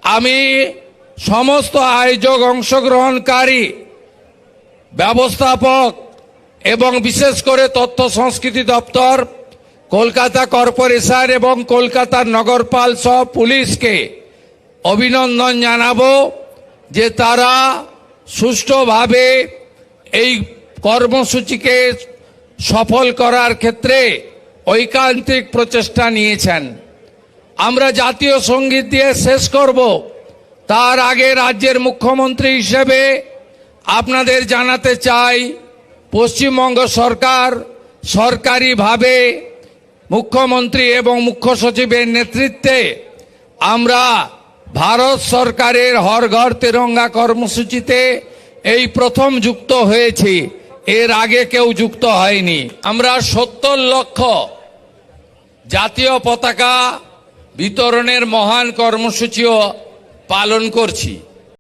আমি সমস্ত আয়োজক, অংশগ্রহণকারী, ব্যবস্থাপক এবং বিশেষ করে তথ্য সংস্কৃতি দপ্তর, কলকাতা কর্পোরেশন এবং কলকাতার নগরপাল সহ পুলিশকে অভিনন্দন জানাবো যে তারা সুষ্ঠুভাবে এই কর্মসূচিকে সফল করার ক্ষেত্রে ঐকান্তিক প্রচেষ্টা নিয়েছেন। আমরা জাতীয় সঙ্গীত দিয়ে শেষ করব। তার আগে রাজ্যের মুখ্যমন্ত্রী হিসেবে আপনাদের জানাতে চাই, পশ্চিমবঙ্গ সরকার সরকারিভাবে মুখ্যমন্ত্রী এবং মুখ্য সচিবের নেতৃত্বে আমরা ভারত সরকারের হর ঘর তিরঙ্গা কর্মসূচিতে এই প্রথম যুক্ত হয়েছি। এর আগে কেউ যুক্ত হয়নি। আমরা 70 লক্ষ জাতীয় পতাকা বিতরণের মহান কর্মসূচিও পালন করছি।